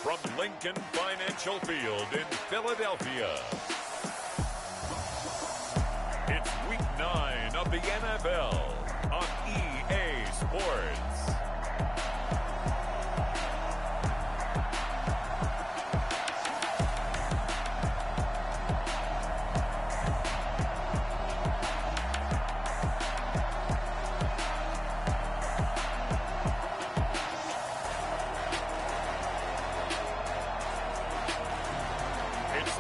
from Lincoln Financial Field in Philadelphia. It's Week 9 of the NFL on EA Sports.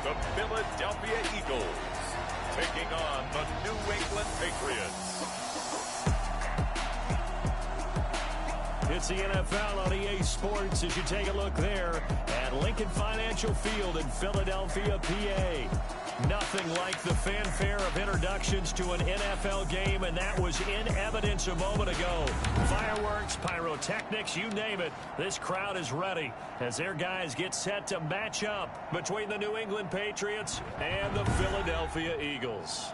The Philadelphia Eagles taking on the New England Patriots. It's the NFL on EA Sports as you take a look there at Lincoln Financial Field in Philadelphia, PA. Nothing like the fanfare of introductions to an NFL game, and that was in evidence a moment ago. Fireworks, pyrotechnics, you name it. This crowd is ready as their guys get set to match up between the New England Patriots and the Philadelphia Eagles.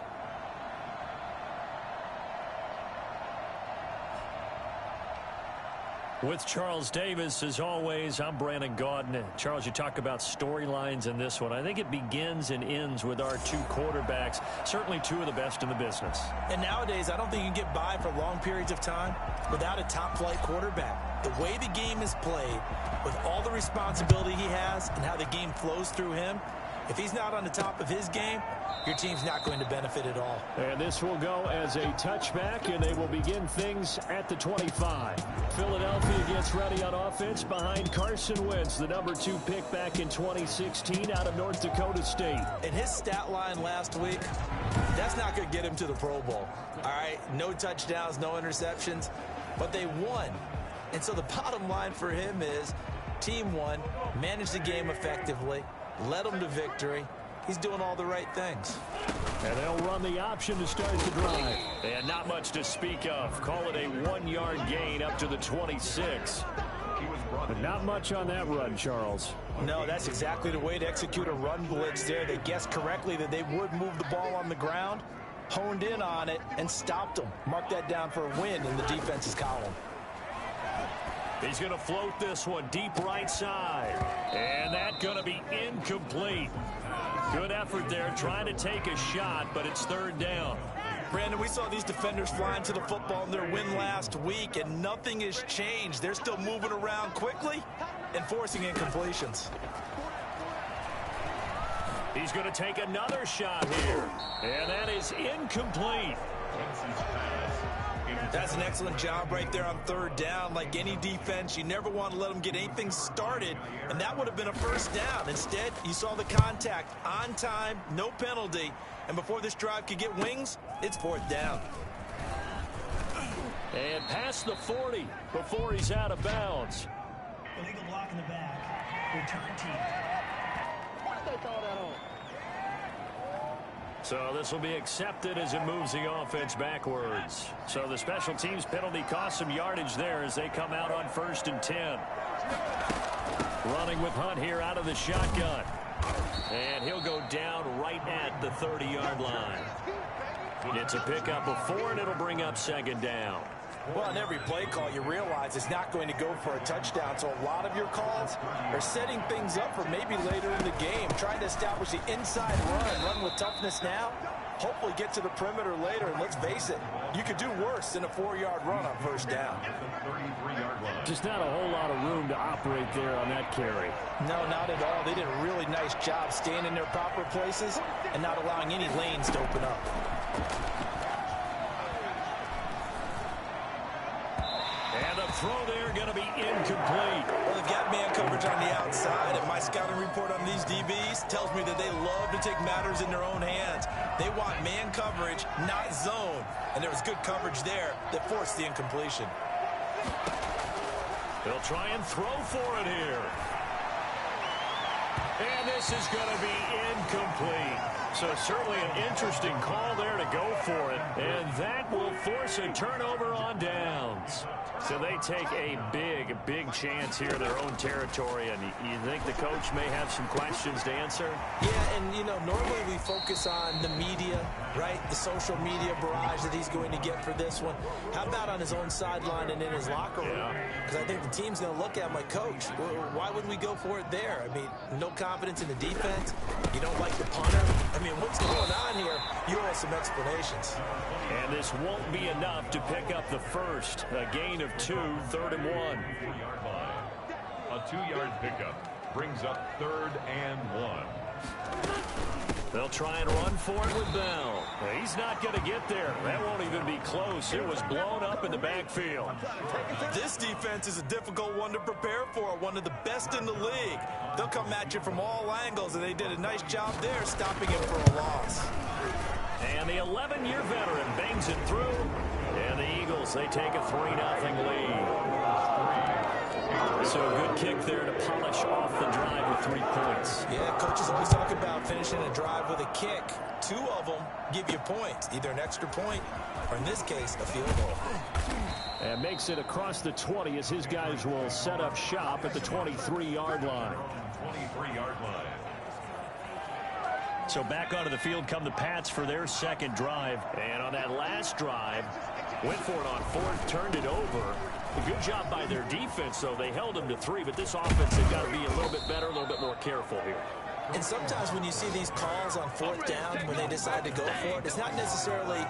With Charles Davis, as always, I'm Brandon Gaudin. Charles, you talk about storylines in this one. I think it begins and ends with our two quarterbacks, certainly two of the best in the business. And nowadays, I don't think you can get by for long periods of time without a top-flight quarterback. The way the game is played, with all the responsibility he has and how the game flows through him, if he's not on the top of his game, your team's not going to benefit at all. And this will go as a touchback, and they will begin things at the 25. Philadelphia gets ready on offense behind Carson Wentz, the number 2 pick back in 2016 out of North Dakota State. And his stat line last week, that's not going to get him to the Pro Bowl. All right, no touchdowns, no interceptions, but they won. And so the bottom line for him is team won, managed the game effectively, led them to victory. He's doing all the right things. And they'll run the option to start the drive. And not much to speak of. Call it a 1-yard gain up to the 26. But not much on that run, Charles. No, that's exactly the way to execute a run blitz there. They guessed correctly that they would move the ball on the ground, honed in on it, and stopped them. Mark that down for a win in the defense's column. He's going to float this one deep right side. And that's going to be incomplete. Good effort there, trying to take a shot, but it's third down. Brandon, we saw these defenders flying to the football in their win last week, and nothing has changed. They're still moving around quickly and forcing incompletions. He's going to take another shot here, and that is incomplete. That's an excellent job right there on third down. Like any defense, you never want to let them get anything started, and that would have been a first down. Instead, you saw the contact on time, no penalty, and before this drive could get wings, it's fourth down. And past the 40 before he's out of bounds. Illegal block in the back. Return team. Why did they call that on? So this will be accepted as it moves the offense backwards. So the special teams penalty costs some yardage there as they come out on 1st and 10. Running with Hunt here out of the shotgun. And he'll go down right at the 30-yard line. It's a pickup of 4, and it'll bring up 2nd down. Well, on every play call, you realize it's not going to go for a touchdown. So a lot of your calls are setting things up for maybe later in the game, trying to establish the inside run with toughness now, hopefully get to the perimeter later. And let's face it, you could do worse than a 4-yard run on first down. Just not a whole lot of room to operate there on that carry. No, not at all. They did a really nice job staying in their proper places and not allowing any lanes to open up. And the throw there going to be incomplete. Well, they've got man coverage on the outside, and my scouting report on these DBs tells me that they love to take matters in their own hands. They want man coverage, not zone. And there was good coverage there that forced the incompletion. They'll try and throw for it here. And this is going to be incomplete. So certainly an interesting call there to go for it. And that will force a turnover on downs. So they take a big chance here in their own territory. And you think the coach may have some questions to answer? Yeah, and, you know, normally we focus on the media, right? The social media barrage that he's going to get for this one. How about on his own sideline and in his locker room? Because I think the team's going to look at him like, Coach, why would we go for it there? I mean, no confidence in the defense. You don't like the punter. I mean, what's going on here? You owe some explanations. And this won't be enough to pick up the first. A gain of 2, 3rd and 1. A 2-yard pickup brings up 3rd and 1. They'll try and run for it with Bell. He's not going to get there. That won't even be close. It was blown up in the backfield. This defense is a difficult one to prepare for, one of the best in the league. They'll come at you from all angles, and they did a nice job there stopping him for a loss. And the 11-year veteran bangs it through. And the Eagles, they take a 3-0 lead. So a good kick there to polish off the drive with 3 points. Yeah, coaches always talk about finishing a drive with a kick. 2 of them give you points, either an extra point or, in this case, a field goal. And makes it across the 20 as his guys will set up shop at the 23-yard line. 23-yard line. So back onto the field come the Pats for their second drive. And on that last drive, went for it on 4th, turned it over. A good job by their defense, though. They held them to 3, but this offense has got to be a little bit better, a little bit more careful here. And sometimes when you see these calls on 4th down, when they decide to go for it, it's not necessarily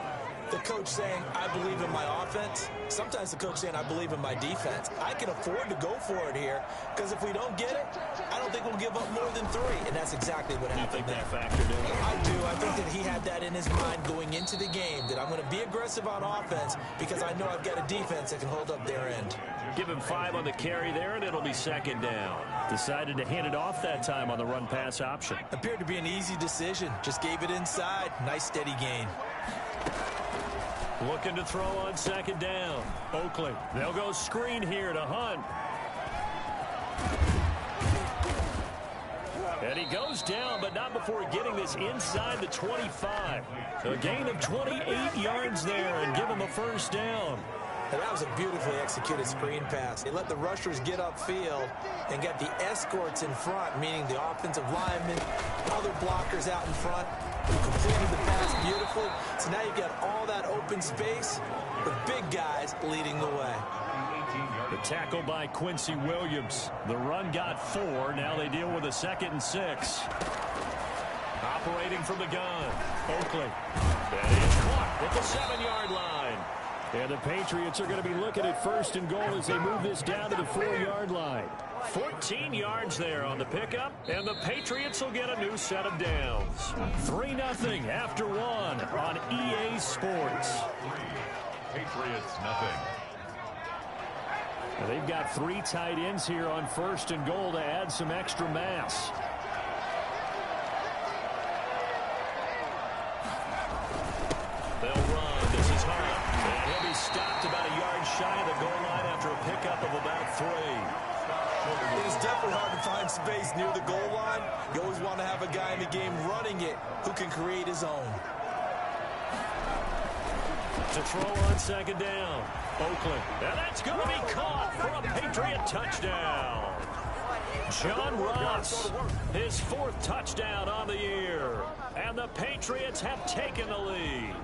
the coach saying, I believe in my offense. Sometimes the coach saying, I believe in my defense. I can afford to go for it here, because if we don't get it, I don't think we'll give up more than 3. And that's exactly what happened there. You think that factored in? I do. I think that he had that in his mind going into the game, that I'm going to be aggressive on offense because I know I've got a defense that can hold up their end. Give him 5 on the carry there, and it'll be 2nd down. Decided to hand it off that time on the run-pass option. Appeared to be an easy decision. Just gave it inside. Nice steady gain. Looking to throw on 2nd down. Oakley. They'll go screen here to Hunt. And he goes down, but not before getting this inside the 25. A gain of 28 yards there and give him a 1st down. And that was a beautifully executed screen pass. They let the rushers get upfield and get the escorts in front, meaning the offensive linemen, other blockers out in front, who completed the pass beautifully. So now you've got all that open space with big guys leading the way. The tackle by Quincy Williams. The run got 4. Now they deal with a 2nd and 6. Operating from the gun. Oakley. That is caught at the 7-yard line. And the Patriots are going to be looking at 1st and goal as they move this down to the 4-yard line. 14 yards there on the pickup, and the Patriots will get a new set of downs. 3-0 after 1 on EA Sports. Patriots nothing. Now they've got 3 tight ends here on 1st and goal to add some extra mass. They'll run. This is Hunt. And he'll be stopped about a yard shy of the goal line after a pickup of about 3. It is definitely hard to find space near the goal line. You always want to have a guy in the game running it who can create his own. To throw on 2nd down. Oakland. And that's going to be caught for a Patriot touchdown. John Ross, his 4th touchdown on the year. And the Patriots have taken the lead.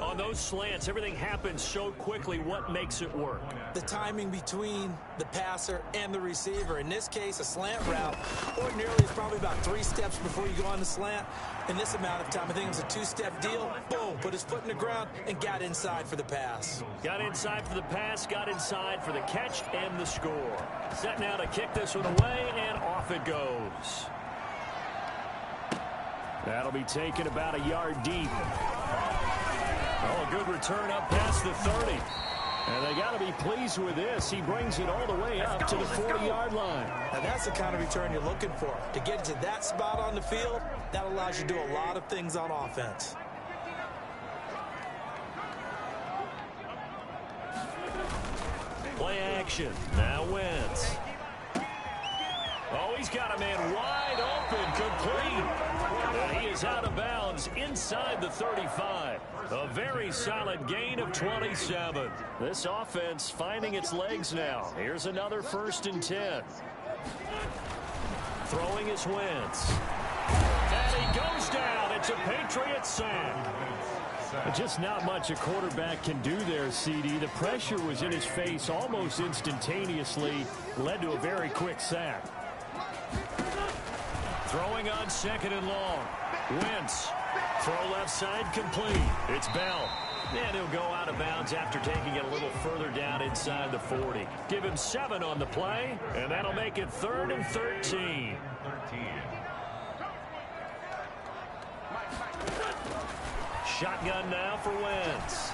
On those slants, everything happens so quickly. What makes it work? The timing between the passer and the receiver. In this case, a slant route ordinarily is probably about 3 steps before you go on the slant. In this amount of time, I think it was a 2-step deal. Boom, put his foot in the ground and got inside for the pass. Got inside for the pass, got inside for the catch and the score. Set now to kick this one away, and off it goes. That'll be taken about a yard deep. Oh, a good return up past the 30. And they got to be pleased with this. He brings it all the way up to the 40-yard line. Now, that's the kind of return you're looking for. To get to that spot on the field, that allows you to do a lot of things on offense. Play action. Now Wentz. Oh, he's got a man wide open, complete. And he is inside the 35. A very solid gain of 27. This offense finding its legs now. Here's another 1st and 10. Throwing is Wentz. And he goes down. It's a Patriots sack. Just not much a quarterback can do there, CD. The pressure was in his face almost instantaneously. Led to a very quick sack. Throwing on 2nd and long. Wentz. Throw left side complete. It's Bell. And he'll go out of bounds after taking it a little further down inside the 40. Give him 7 on the play, and that'll make it 3rd and 13. Shotgun now for Wentz.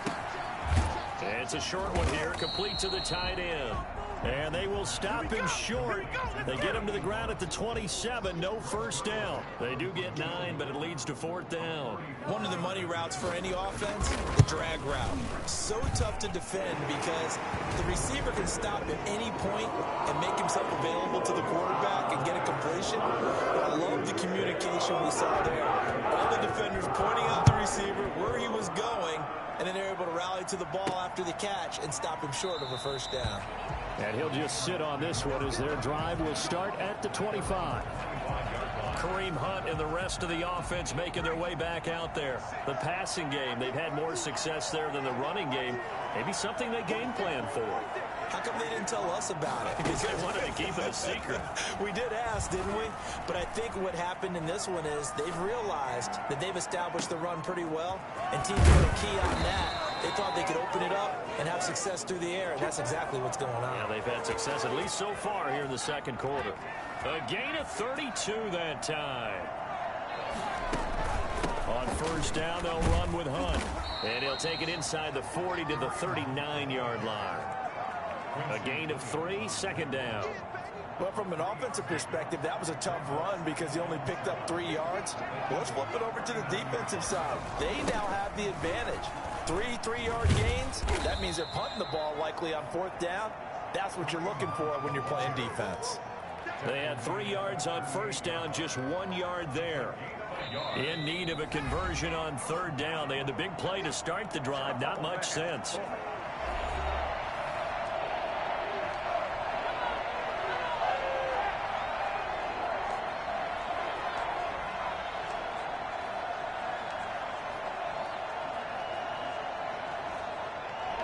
It's a short one here, complete to the tight end. And they will stop him short. They get him to the ground at the 27. No first down. They do get 9, but it leads to 4th down. One of the money routes for any offense, the drag route. So tough to defend because the receiver can stop at any point and make himself available to the quarterback and get a completion. But I love the communication we saw there. All the defenders pointing out the receiver, where he was going, and then they're able to rally to the ball after the catch and stop him short of a first down. And he'll just sit on this one as their drive will start at the 25. Kareem Hunt and the rest of the offense making their way back out there. The passing game, they've had more success there than the running game. Maybe something they game plan for. How come they didn't tell us about it? Because they wanted to keep it a secret. We did ask, didn't we? But I think what happened in this one is they've realized that they've established the run pretty well, and teams are going to key on that. They thought they could open it up and have success through the air, and that's exactly what's going on. Yeah, they've had success at least so far here in the 2nd quarter. A gain of 32 that time. On 1st down, they'll run with Hunt. And he'll take it inside the 40 to the 39-yard line. A gain of 3, 2nd down. Well, from an offensive perspective, that was a tough run because he only picked up 3 yards. Well, let's flip it over to the defensive side. They now have the advantage. 3 3-yard gains. That means they're punting the ball likely on 4th down. That's what you're looking for when you're playing defense. They had 3 yards on 1st down, just 1 yard there. In need of a conversion on 3rd down. They had the big play to start the drive. Not much sense.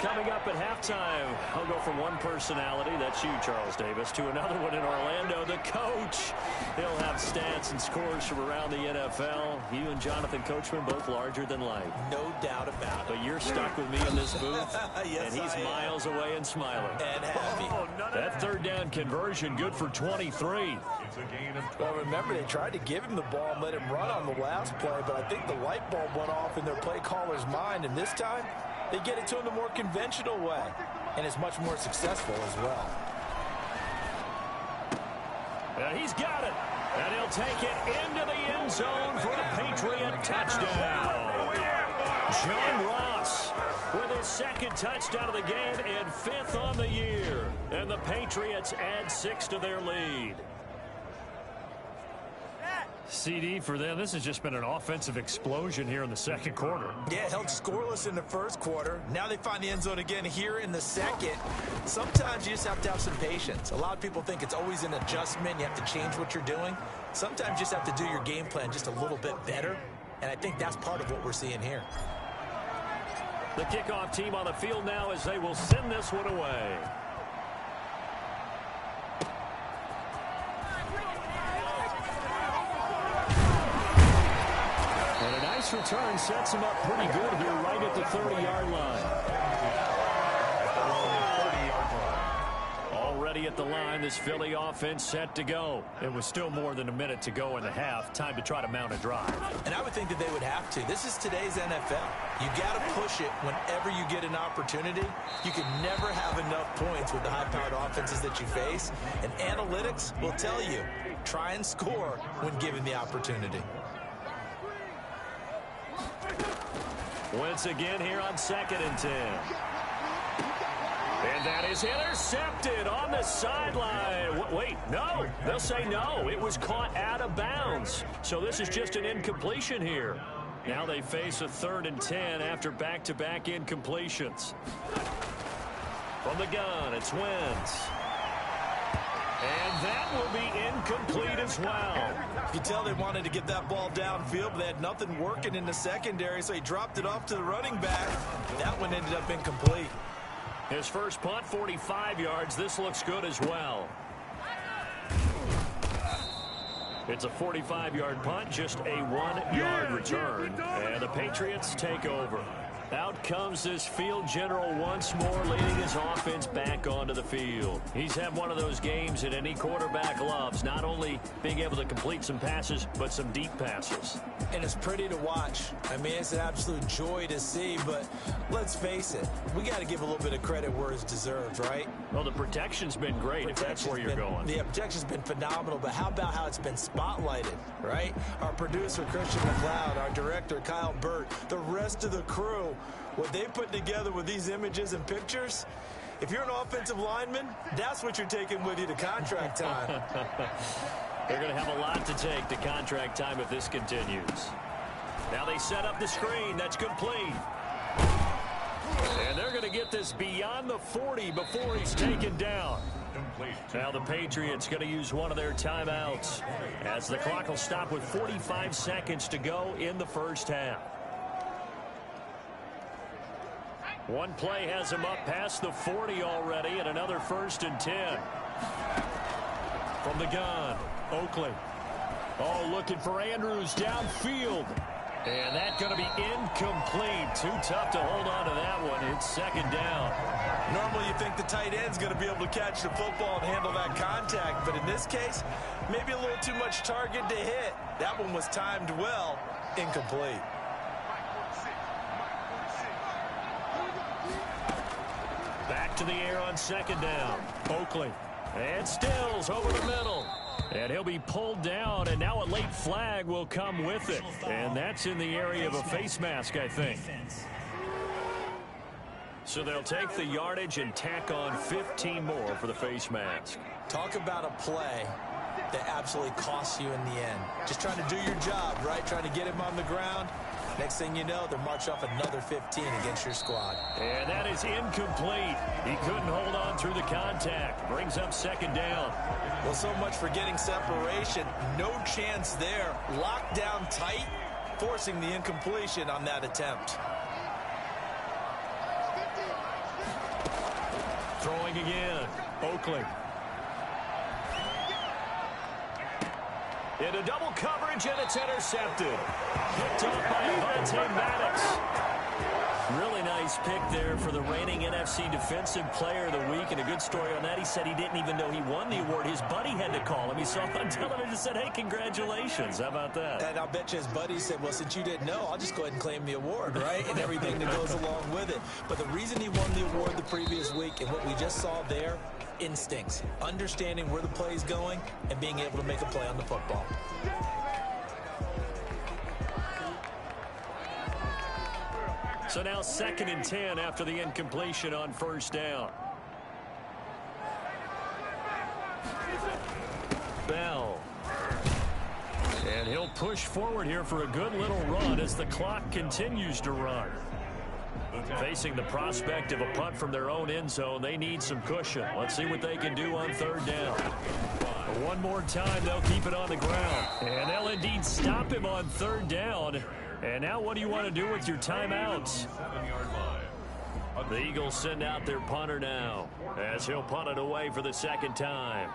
Coming up at halftime, I'll go from one personality, that's you, Charles Davis, to another one in Orlando, the coach. He'll have stats and scores from around the NFL. You and Jonathan Coachman, both larger than life. No doubt about it. But you're stuck with me in this booth, yes, and he's miles away and smiling. And happy. That 3rd down conversion, good for 23. Well, remember, they tried to give him the ball and let him run on the last play, but I think the light bulb went off in their play caller's mind, and this time, they get it to him the more conventional way, and it's much more successful as well. And he's got it, and he'll take it into the end zone for a Patriot touchdown. John Ross with his 2nd touchdown of the game and 5th on the year. And the Patriots add 6 to their lead. CD, for them, this has just been an offensive explosion here in the 2nd quarter. Yeah, held scoreless in the 1st quarter. Now they find the end zone again here in the 2nd. Sometimes you just have to have some patience. A lot of people think it's always an adjustment. You have to change what you're doing. Sometimes you just have to do your game plan just a little bit better. And I think that's part of what we're seeing here. The kickoff team on the field now as they will send this one away. And a nice return sets him up pretty good here right at the 30-yard line. Already at the line, this Philly offense set to go. It was still more than a minute to go in the half. Time to try to mount a drive. And I would think that they would have to. This is today's NFL. You got to push it whenever you get an opportunity. You can never have enough points with the high-powered offenses that you face. And analytics will tell you, try and score when given the opportunity. Once again here on 2nd and 10. And that is intercepted on the sideline. Wait, no. They'll say no. It was caught out of bounds. So this is just an incompletion here. Now they face a 3rd and 10 after back-to-back incompletions. From the gun, it's Wentz. And that will be incomplete as well. You can tell they wanted to get that ball downfield, but they had nothing working in the secondary, so he dropped it off to the running back. That one ended up incomplete. His first punt, 45 yards. This looks good as well. It's a 45-yard punt, just a 1-yard return. And the Patriots take over. Out comes this field general once more, leading his offense back onto the field. He's had one of those games that any quarterback loves, not only being able to complete some passes, but some deep passes. And it's pretty to watch. I mean, it's an absolute joy to see, but let's face it, we got to give a little bit of credit where it's deserved, right? Well, the protection's been great, if that's where you're going. The protection's been phenomenal, but how about how it's been spotlighted, right? Our producer, Christian McLeod, our director, Kyle Burt, the rest of the crew, what they put together with these images and pictures, if you're an offensive lineman, that's what you're taking with you to contract time. They're going to have a lot to take to contract time if this continues. Now they set up the screen. That's complete. And they're going to get this beyond the 40 before he's taken down. Now the Patriots going to use one of their timeouts as the clock will stop with 45 seconds to go in the first half. One play has him up past the 40 already, and another 1st and 10. From the gun, Oakley. Oh, looking for Andrews downfield. And that's going to be incomplete. Too tough to hold on to that one. It's 2nd down. Normally you think the tight end's going to be able to catch the football and handle that contact, but in this case, maybe a little too much target to hit. That one was timed well. Incomplete. Back to the air on 2nd down. Oakley. And Stills over the middle. And he'll be pulled down, and now a late flag will come with it. And that's in the area of a face mask, I think. So they'll take the yardage and tack on 15 more for the face mask. Talk about a play that absolutely costs you in the end. Just trying to do your job, right? Trying to get him on the ground. Next thing you know, they're marching off another 15 against your squad. And that is incomplete. He couldn't hold on through the contact. Brings up 2nd down. Well, so much for getting separation. No chance there. Locked down tight, forcing the incompletion on that attempt. Throwing again. Oakley. Into double coverage, and it's intercepted. Picked up by Avonte Maddox. Really nice pick there for the reigning NFC Defensive Player of the Week. And a good story on that, he said he didn't even know he won the award. His buddy had to call him. He saw him on television and said, hey, congratulations. How about that? And I'll bet you his buddy said, well, since you didn't know, I'll just go ahead and claim the award, right? And everything that goes along with it. But the reason he won the award the previous week and what we just saw there, instincts, understanding where the play is going and being able to make a play on the football. So now 2nd and 10 after the incompletion on 1st down. Bell. And he'll push forward here for a good little run as the clock continues to run. Facing the prospect of a punt from their own end zone, they need some cushion. Let's see what they can do on 3rd down. One more time, they'll keep it on the ground. And they'll indeed stop him on 3rd down. And now what do you want to do with your timeouts? The Eagles send out their punter now as he'll punt it away for the 2nd time.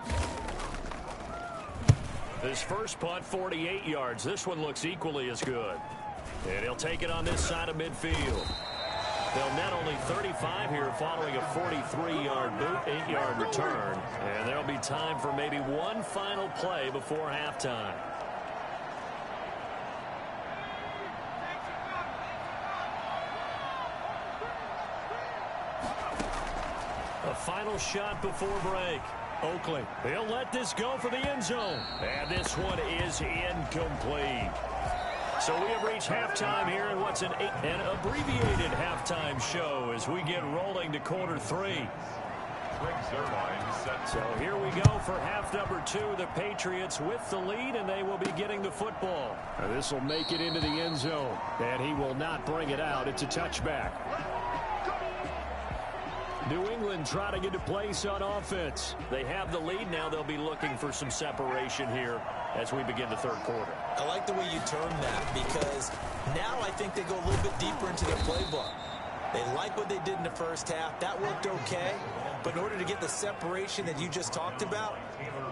His first punt, 48 yards. This one looks equally as good. And he'll take it on this side of midfield. They'll net only 35 here following a 43-yard boot, 8-yard return. And there'll be time for maybe one final play before halftime. A final shot before break. Oakley, he'll let this go for the end zone. And this one is incomplete. So we have reached halftime here in what's an abbreviated halftime show as we get rolling to quarter 3. brings their line set. So here we go for half number 2. The Patriots with the lead, and they will be getting the football. This will make it into the end zone, and he will not bring it out. It's a touchback. New England trying to get to place on offense. They have the lead. Now they'll be looking for some separation here as we begin the third quarter. I like the way you term that, because now I think they go a little bit deeper into their playbook. They like what they did in the first half. That worked okay. But in order to get the separation that you just talked about,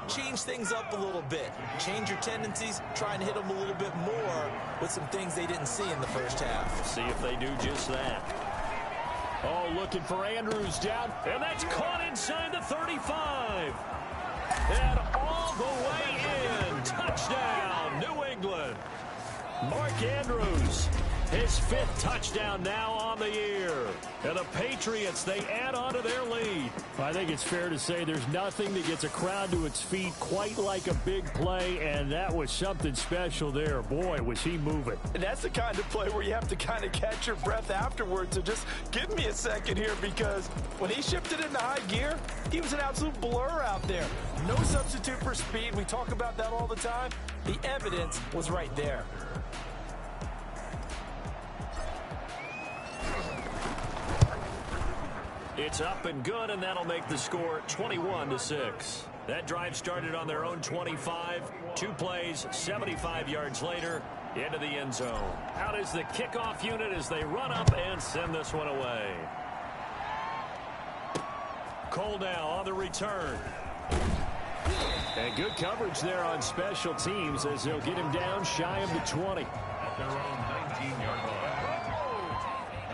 change things up a little bit. Change your tendencies. Try and hit them a little bit more with some things they didn't see in the first half. See if they do just that. Oh, looking for Andrews down. And that's caught inside the 35. And all the way in. Touchdown, New England. Mark Andrews, his 5th touchdown now on the year. And the Patriots, they add on to their lead. I think it's fair to say there's nothing that gets a crowd to its feet quite like a big play, and that was something special there. Boy, was he moving. And that's the kind of play where you have to kind of catch your breath afterwards. So just give me a second here, because when he shifted into high gear, he was an absolute blur out there. No substitute for speed. We talk about that all the time. The evidence was right there. It's up and good, and that'll make the score 21-6. That drive started on their own 25. 2 plays, 75 yards later, into the end zone. Out is the kickoff unit as they run up and send this one away. Cole now on the return. And good coverage there on special teams as they'll get him down shy of the 20. At their own 19-yard line.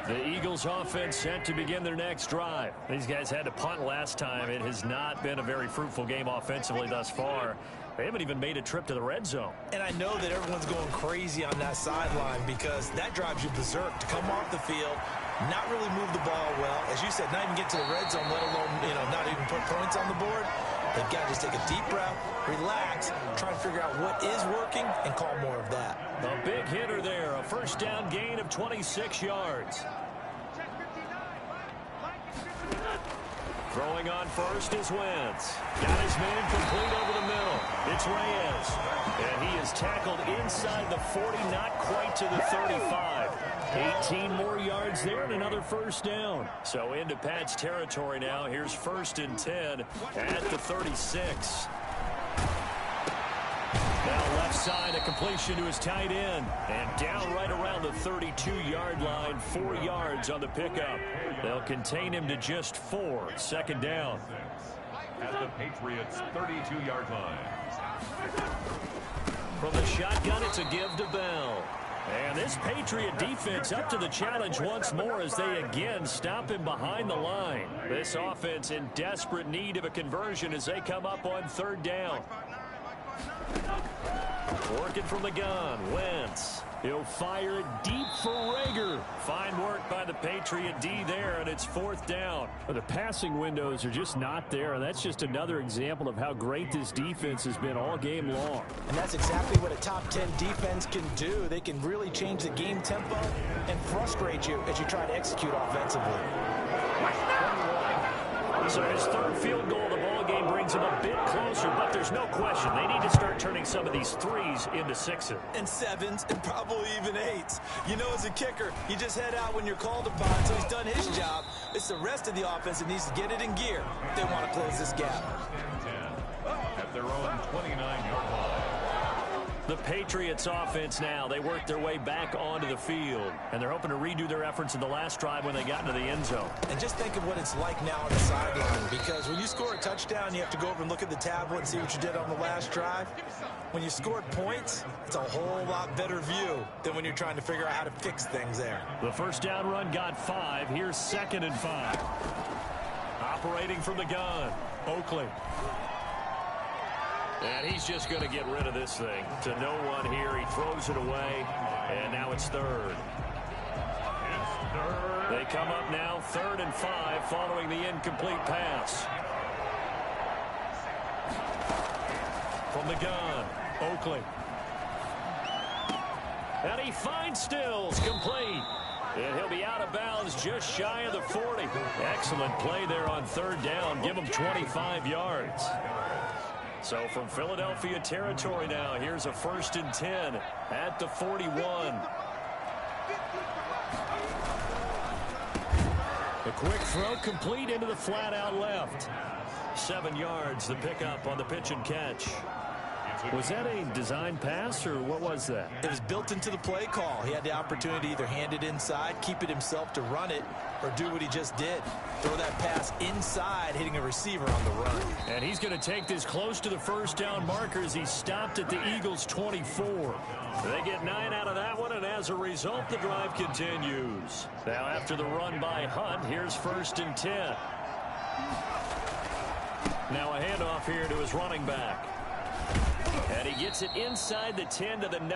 The Eagles offense set to begin their next drive. These guys had to punt last time. It has not been a very fruitful game offensively thus far. They haven't even made a trip to the red zone. And I know that everyone's going crazy on that sideline, because that drives you berserk to come off the field, not really move the ball well. As you said, not even get to the red zone, let alone, not even put points on the board. They've got to just take a deep breath, relax, try and figure out what is working, and call more of that. A big hitter there, a first down gain of 26 yards. Throwing on first is Wentz. Got his man complete over the middle. It's Reyes. And he is tackled inside the 40, not quite to the 35. 18 more yards there and another first down. So into Pat's territory now. Here's 1st and 10 at the 36. Now left side, a completion to his tight end. And down right around the 32-yard line, 4 yards on the pickup. They'll contain him to just 4. 2nd down. At the Patriots' 32-yard line. From the shotgun, it's a give to Bell. And this Patriot defense up to the challenge once more as they again stop him behind the line. This offense in desperate need of a conversion as they come up on 3rd down. Working from the gun, Wentz. He'll fire it deep for Rager. Fine work by the Patriot D there, and it's 4th down. The passing windows are just not there, and that's just another example of how great this defense has been all game long. And that's exactly what a top 10 defense can do. They can really change the game tempo and frustrate you as you try to execute offensively. So his 3rd field goal of the ball game brings him a bit closer, but there's no question they need to start turning some of these 3s into 6s. And 7s, and probably even 8s. As a kicker, you just head out when you're called upon, so he's done his job. It's the rest of the offense that needs to get it in gear if they want to close this gap. At their own 29-yard line. The Patriots offense now, they work their way back onto the field, and they're hoping to redo their efforts in the last drive when they got into the end zone. And just think of what it's like now on the sideline, because when you score a touchdown, you have to go over and look at the tablet and see what you did on the last drive. When you scored points, it's a whole lot better view than when you're trying to figure out how to fix things there. The first down run got 5. Here's 2nd and 5. Operating from the gun, Oakley. And he's just going to get rid of this thing. To no one here. He throws it away. And now it's 3rd. They come up now 3rd and 5 following the incomplete pass. From the gun, Oakley. And he finds Stills complete. And he'll be out of bounds just shy of the 40. Excellent play there on third down. Give him 25 yards. So from Philadelphia territory now, here's a 1st and 10 at the 41. A quick throw complete into the flat out left. 7 yards, the pickup on the pitch and catch. Was that a design pass, or what was that? It was built into the play call. He had the opportunity to either hand it inside, keep it himself to run it, or do what he just did. Throw that pass inside, hitting a receiver on the run. And he's going to take this close to the first down marker as he stopped at the Eagles' 24. They get 9 out of that one, and as a result, the drive continues. Now after the run by Hunt, here's 1st and 10. Now a handoff here to his running back. And he gets it inside the 10 to the 9.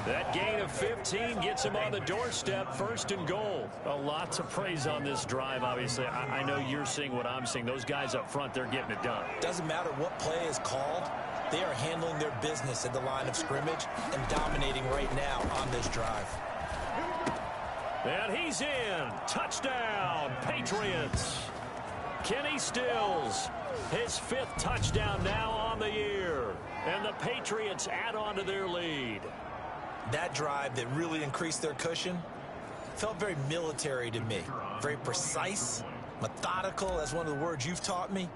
That gain of 15 gets him on the doorstep, 1st and goal. A lot to praise on this drive, obviously. I know you're seeing what I'm seeing. Those guys up front, they're getting it done. Doesn't matter what play is called. They are handling their business at the line of scrimmage and dominating right now on this drive. And he's in. Touchdown, Patriots. Kenny Stills, his 5th touchdown now on the year. And the Patriots add on to their lead. That drive that really increased their cushion felt very military to me. Very precise, methodical. That's one of the words you've taught me.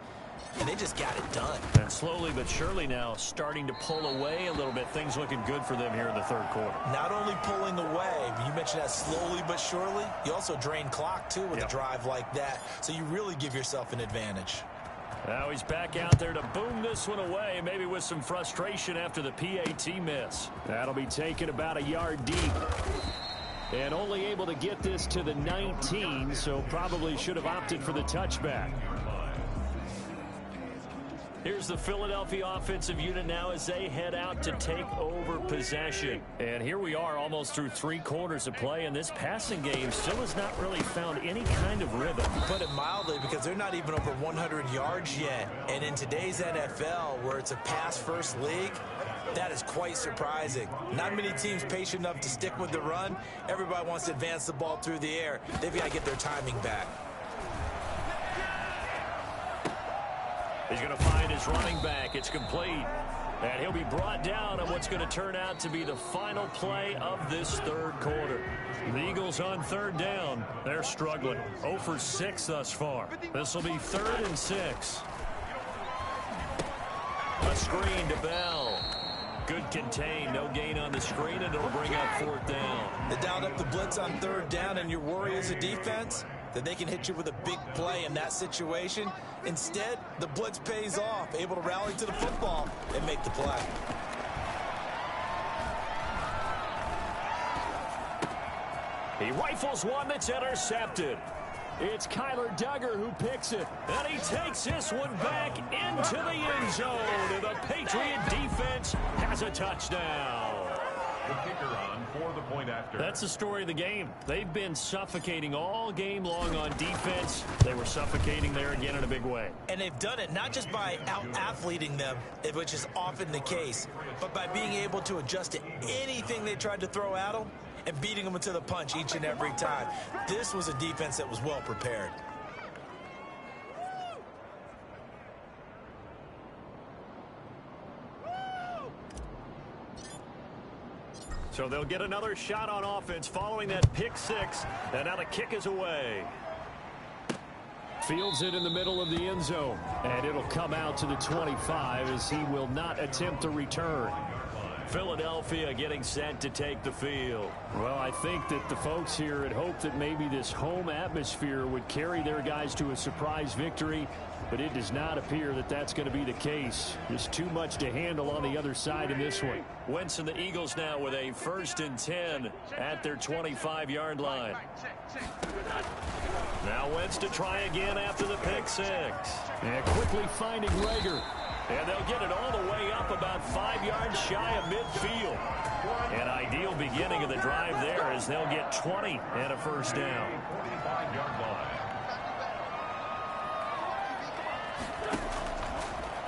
And they just got it done. And slowly but surely now starting to pull away a little bit. Things looking good for them here in the 3rd quarter. Not only pulling away, you mentioned that slowly but surely, you also drain clock, too, with a drive like that. So you really give yourself an advantage. Now he's back out there to boom this one away, maybe with some frustration after the PAT miss. That'll be taken about a yard deep. And only able to get this to the 19, so probably should have opted for the touchback. Here's the Philadelphia offensive unit now as they head out to take over possession. And here we are almost through 3 quarters of play, and this passing game still has not really found any kind of rhythm. Put it mildly, because they're not even over 100 yards yet. And in today's NFL, where it's a pass-first league, that is quite surprising. Not many teams patient enough to stick with the run. Everybody wants to advance the ball through the air. They've got to get their timing back. He's going to find his running back. It's complete. And he'll be brought down on what's going to turn out to be the final play of this 3rd quarter. The Eagles on 3rd down. They're struggling. 0 for 6 thus far. This will be 3rd and 6. A screen to Bell. Good contain. No gain on the screen, and it'll bring up 4th down. They dialed up the blitz on 3rd down, and your worry as a defense that they can hit you with a big play in that situation. Instead, the blitz pays off, able to rally to the football and make the play. He rifles one that's intercepted. It's Kyler Duggar who picks it, and he takes this one back into the end zone, and the Patriot defense has a touchdown. The kicker on for the point after. That's the story of the game. They've been suffocating all game long on defense. They were suffocating there again in a big way. And they've done it not just by out-athleting them, which is often the case, but by being able to adjust to anything they tried to throw at them and beating them to the punch each and every time. This was a defense that was well prepared. So they'll get another shot on offense following that pick 6, and now the kick is away. Fields it in the middle of the end zone, and it'll come out to the 25 as he will not attempt to return. Philadelphia getting set to take the field. Well, I think that the folks here had hoped that maybe this home atmosphere would carry their guys to a surprise victory, but it does not appear that that's going to be the case. There's too much to handle on the other side in this one. Wentz and the Eagles now with a 1st and 10 at their 25-yard line. Now Wentz to try again after the pick 6. And quickly finding Rager. And they'll get it all the way up about 5 yards shy of midfield. An ideal beginning of the drive there as they'll get 20 and a 1st down. 45-yard line.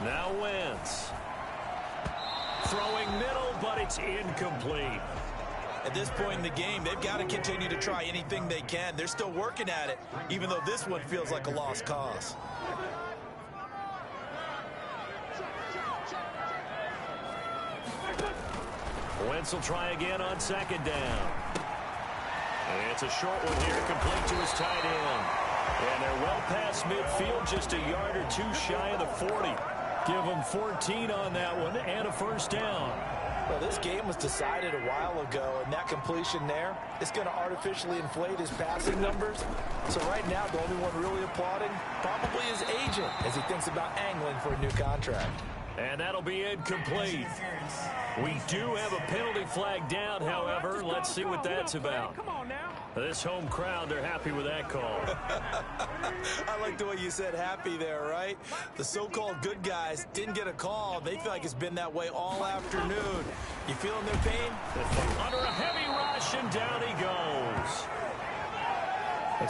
Now Wentz. Throwing middle, but it's incomplete. At this point in the game, they've got to continue to try anything they can. They're still working at it, even though this one feels like a lost cause. Wentz will try again on second down. It's a short one here, complete to his tight end. And they're well past midfield, just a yard or two shy of the 40. Give them 14 on that one and a first down. Well, this game was decided a while ago, and that completion there is going to artificially inflate his passing numbers. So right now, the only one really applauding probably his agent as he thinks about angling for a new contract. And that'll be incomplete. We do have a penalty flag down, however. Let's see what that's about. Come on now. This home crowd, they're happy with that call. I like the way you said happy there, right? The so-called good guys didn't get a call. They feel like it's been that way all afternoon. You feeling their pain? Under a heavy rush, and down he goes.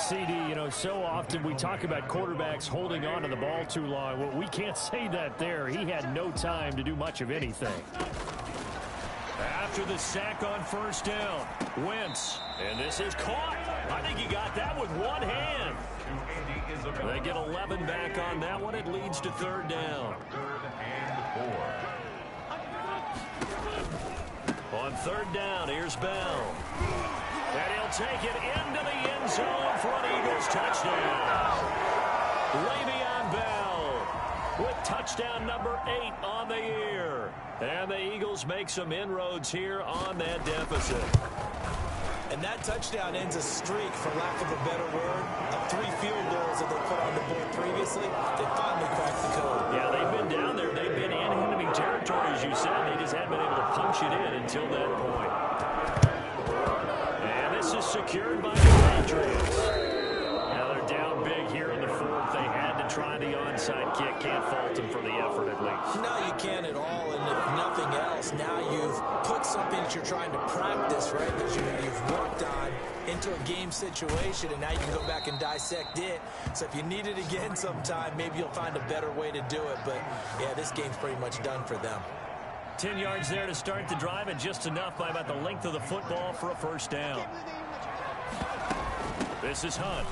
CD, you know, so often we talk about quarterbacks holding on to the ball too long. Well, we can't say that there. He had no time to do much of anything. After the sack on first down, Wentz, and this is caught. I think he got that with one hand. They get 11 back on that one. It leads to third down. On third down, here's Bell. And he'll take it into the end zone for an Eagles touchdown. Le'Veon Bell with touchdown number 8 on the year. And the Eagles make some inroads here on that deficit. And that touchdown ends a streak, for lack of a better word, of 3 field goals that they put on the board previously. They finally cracked the code. Yeah, they've been down there. They've been in enemy territory, as you said. They just haven't been able to punch it in until that point. And this is secured by the Patriots. Now they're down big here in the fourth. They had to try the onside kick. Can't fault them for the effort, at least. No, you can't at all. And if nothing else, now you've put something that you're trying to practice, right, that you've worked on into a game situation, and now you can go back and dissect it. So if you need it again sometime, maybe you'll find a better way to do it. But, yeah, this game's pretty much done for them. 10 yards there to start the drive, and just enough by about the length of the football for a first down. This is Hunt.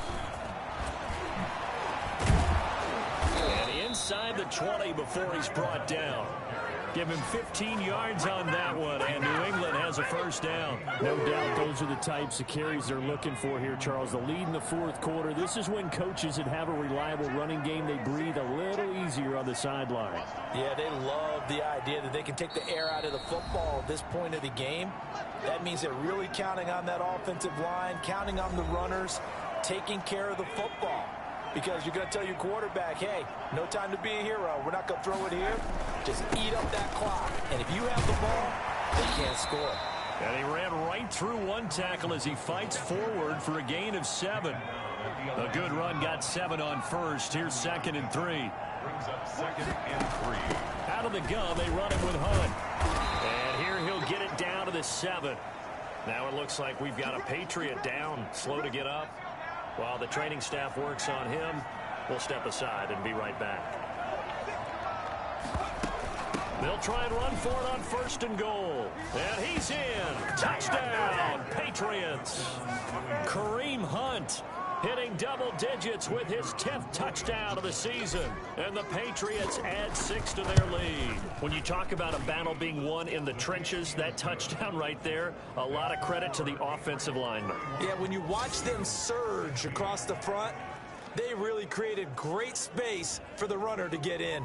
And inside the 20 before he's brought down. Give him 15 yards on that one, and New England has a first down. No doubt those are the types of carries they're looking for here, Charles. The lead in the fourth quarter. This is when coaches that have a reliable running game, they breathe a little easier on the sideline. Yeah, they love the idea that they can take the air out of the football at this point of the game. That means they're really counting on that offensive line, counting on the runners, taking care of the football. Because you're going to tell your quarterback, hey, no time to be a hero. We're not going to throw it here. Just eat up that clock. And if you have the ball, they can't score. And he ran right through one tackle as he fights forward for a gain of 7. A good run got 7 on first. Here's 2nd and 3. Brings up 2nd and 3. Out of the gun, they run him with Hunt. And here he'll get it down to the 7. Now it looks like we've got a Patriot down, slow to get up. While the training staff works on him, we'll step aside and be right back. They'll try and run for it on 1st and goal. And he's in. Touchdown, Patriots. Kareem Hunt hitting double digits with his 10th touchdown of the season. And the Patriots add 6 to their lead. When you talk about a battle being won in the trenches, that touchdown right there, a lot of credit to the offensive linemen. Yeah, when you watch them surge across the front, they really created great space for the runner to get in.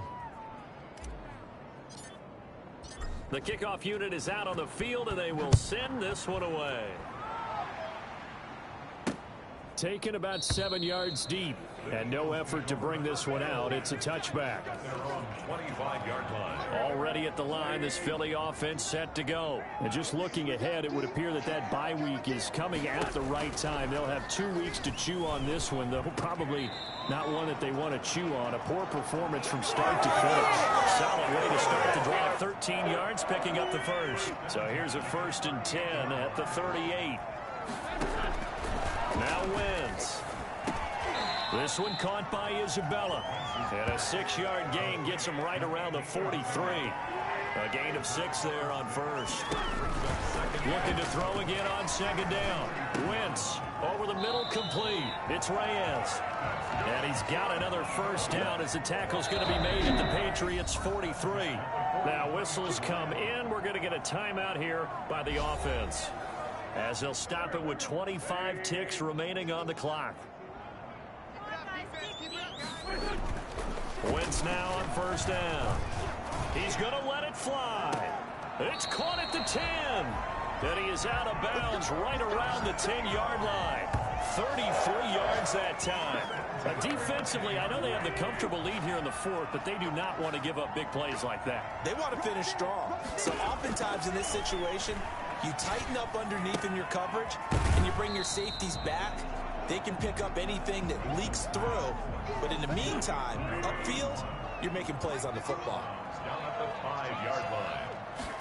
The kickoff unit is out on the field, and they will send this one away. Taken about 7 yards deep, and no effort to bring this one out. It's a touchback. 25-yard line. Already at the line, this Philly offense set to go. And just looking ahead, it would appear that that bye week is coming at the right time. They'll have 2 weeks to chew on this one, though probably not one that they want to chew on. A poor performance from start to finish. Solid way to start the drive. 13 yards, picking up the first. So here's a 1st and 10 at the 38. Now Wentz. This one caught by Isabella. And a 6-yard gain gets him right around the 43. A gain of 6 there on first. Looking to throw again on second down. Wentz over the middle, complete. It's Reyes. And he's got another first down as the tackle's going to be made at the Patriots 43. Now whistles come in. We're going to get a timeout here by the offense, as they'll stop it with 25 ticks remaining on the clock. Wentz now on first down. He's going to let it fly. It's caught at the 10. And he is out of bounds right around the 10-yard line. 33 yards that time. Defensively, I know they have the comfortable lead here in the fourth, but they do not want to give up big plays like that. They want to finish strong. So oftentimes in this situation, you tighten up underneath in your coverage, and you bring your safeties back. They can pick up anything that leaks through. But in the meantime, upfield, you're making plays on the football. Down at the 5-yard line.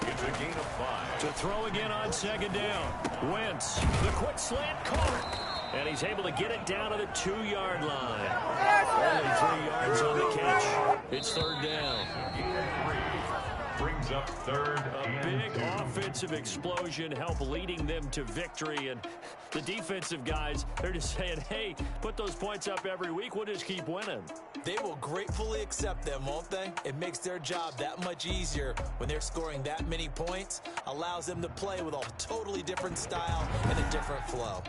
It's a gain of 5. To throw again on second down. Wentz, the quick slant caught. And he's able to get it down to the 2-yard line. Only 3 yards on the catch. It's third down. Brings up third and big 2. Offensive explosion help leading them to victory. And the defensive guys, they're just saying, hey, put those points up every week. We'll just keep winning. They will gratefully accept them, won't they? It makes their job that much easier when they're scoring that many points. Allows them to play with a totally different style and a different flow.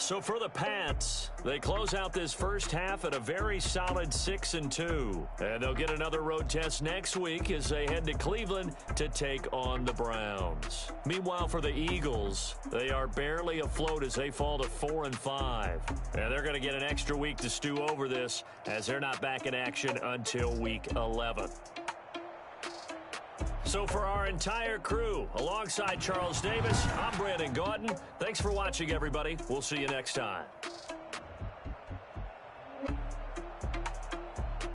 So for the Pats, they close out this first half at a very solid 6-2. And they'll get another road test next week as they head to Cleveland to take on the Browns. Meanwhile, for the Eagles, they are barely afloat as they fall to 4-5. And they're going to get an extra week to stew over this as they're not back in action until week 11. So for our entire crew, alongside Charles Davis, I'm Brandon Gordon. Thanks for watching, everybody. We'll see you next time.